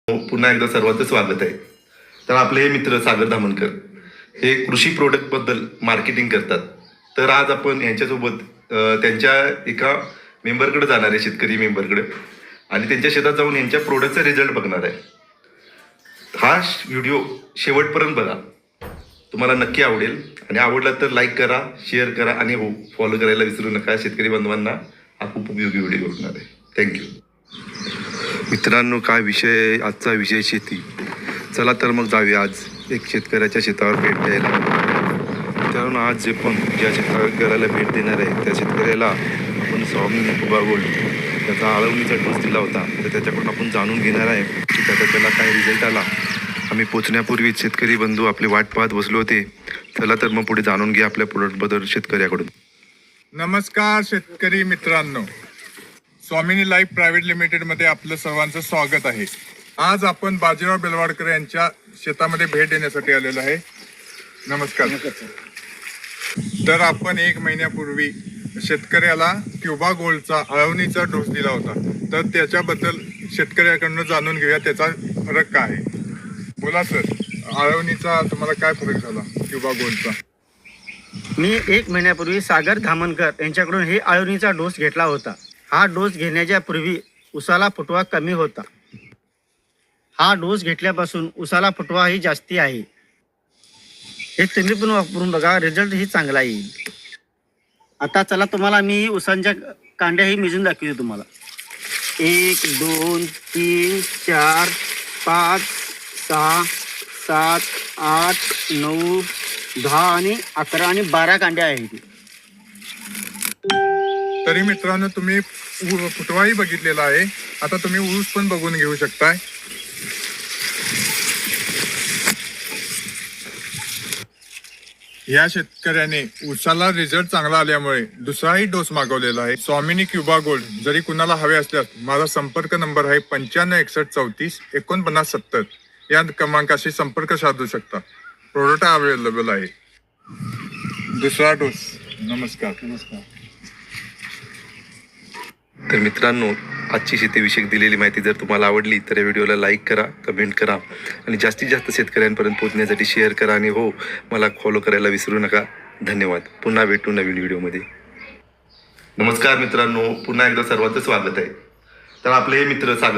पुन्हा एकदा सर्वांचं स्वागत आहे. तर आपले हे मित्र सागर धामणकर हे कृषी प्रोडक्टबद्दल मार्केटिंग करतात. तर आज आपण यांच्यासोबत त्यांच्या एका मेंबरकडे जाणार आहे, शेतकरी मेंबरकडे, आणि त्यांच्या शेतात जाऊन यांच्या प्रोडक्टचा रिझल्ट बघणार आहे. हा व्हिडिओ शेवटपर्यंत बघा, तुम्हाला नक्की आवडेल. आणि आवडला तर लाईक करा, शेअर करा आणि हो, फॉलो करायला विसरू नका. शेतकरी बांधवांना हा खूप उपयोगी व्हिडिओ होणार आहे. थँक्यू. मित्रांनो, काय विषय, आजचा विषय शेती. चला तर मग जाऊया आज एक शेतकऱ्याच्या शेतावर भेट द्यायला. कारण आज ज्या शेतकऱ्याला भेट देणार आहे त्या शेतकऱ्याला आपण स्वामी कुबा गोल्ड त्याचा आळवणीचा डोस दिला होता. तर त्याच्याकडून आपण जाणून घेणार आहे की त्याला काय रिझल्ट आला. आम्ही पोचण्यापूर्वीच शेतकरी बंधू आपली वाट पाहत बसलो होते. चला तर मग पुढे जाणून घ्या आपल्या प्रोडक्टबद्दल शेतकऱ्याकडून. नमस्कार शेतकरी मित्रांनो, स्वामिनी लाईफ प्रायव्हेट लिमिटेडमध्ये आपलं सर्वांचं स्वागत आहे. आज आपण बाजीराव बेलवाडकर यांच्या शेतामध्ये भेट देण्यासाठी आलेलो आहे. नमस्कार. तर आपण 1 महिन्यापूर्वी शेतकऱ्याला क्युबा गोल्डचा आळवणीचा डोस दिला होता. तर त्याच्याबद्दल शेतकऱ्याकडनं जाणून घेऊया, त्याचा फरक काय आहे. बोला सर, आळवणीचा तुम्हाला काय फरक झाला क्युबा गोल्डचा? मी 1 महिन्यापूर्वी सागर धामणकर यांच्याकडून हे आळवणीचा डोस घेतला होता. हा डोस घेण्याच्या पूर्वी उसाला फुटवा कमी होता. हा डोस घेतल्यापासून उसाला फुटवाही जास्ती आहे. हे तुम्ही पण वापरून बघा, रिझल्ट ही चांगला येईल. आता चला, तुम्हाला मी उसांच्या कांड्याही मिजून दाखवतो तुम्हाला. 1 2 3 4 5 6 7 8 9 10 आणि 11 आणि 12 कांड्या आहेत. तरी मित्रांनो, तुम्ही फुटवाही बघितलेला आहे. आता तुम्ही ऊस पण बघून घेऊ शकताय. या शेतकऱ्याने ऊसाला रिझल्ट चांगला आल्यामुळे दुसराही डोस मागवलेला आहे. स्वामिनी क्युबा गोल्ड जरी कुणाला हवे असल्यास माझा संपर्क नंबर आहे 95 61 34 49 70. या क्रमांकाशी संपर्क साधू शकता. प्रोडक्ट अवेलेबल आहे. दुसरा डोस. नमस्कार. तर मित्रांनो, आजची शेतीविषयक दिलेली माहिती जर तुम्हाला आवडली तर या व्हिडिओला लाईक करा, कमेंट करा आणि जास्तीत जास्त शेतकऱ्यांपर्यंत पोहोचण्यासाठी शेअर करा. आणि हो, मला फॉलो करायला विसरू नका. धन्यवाद. पुन्हा भेटू नवीन व्हिडिओमध्ये. नमस्कार मित्रांनो, पुन्हा एकदा सर्वांचं स्वागत आहे. तर आपले हे मित्र सागर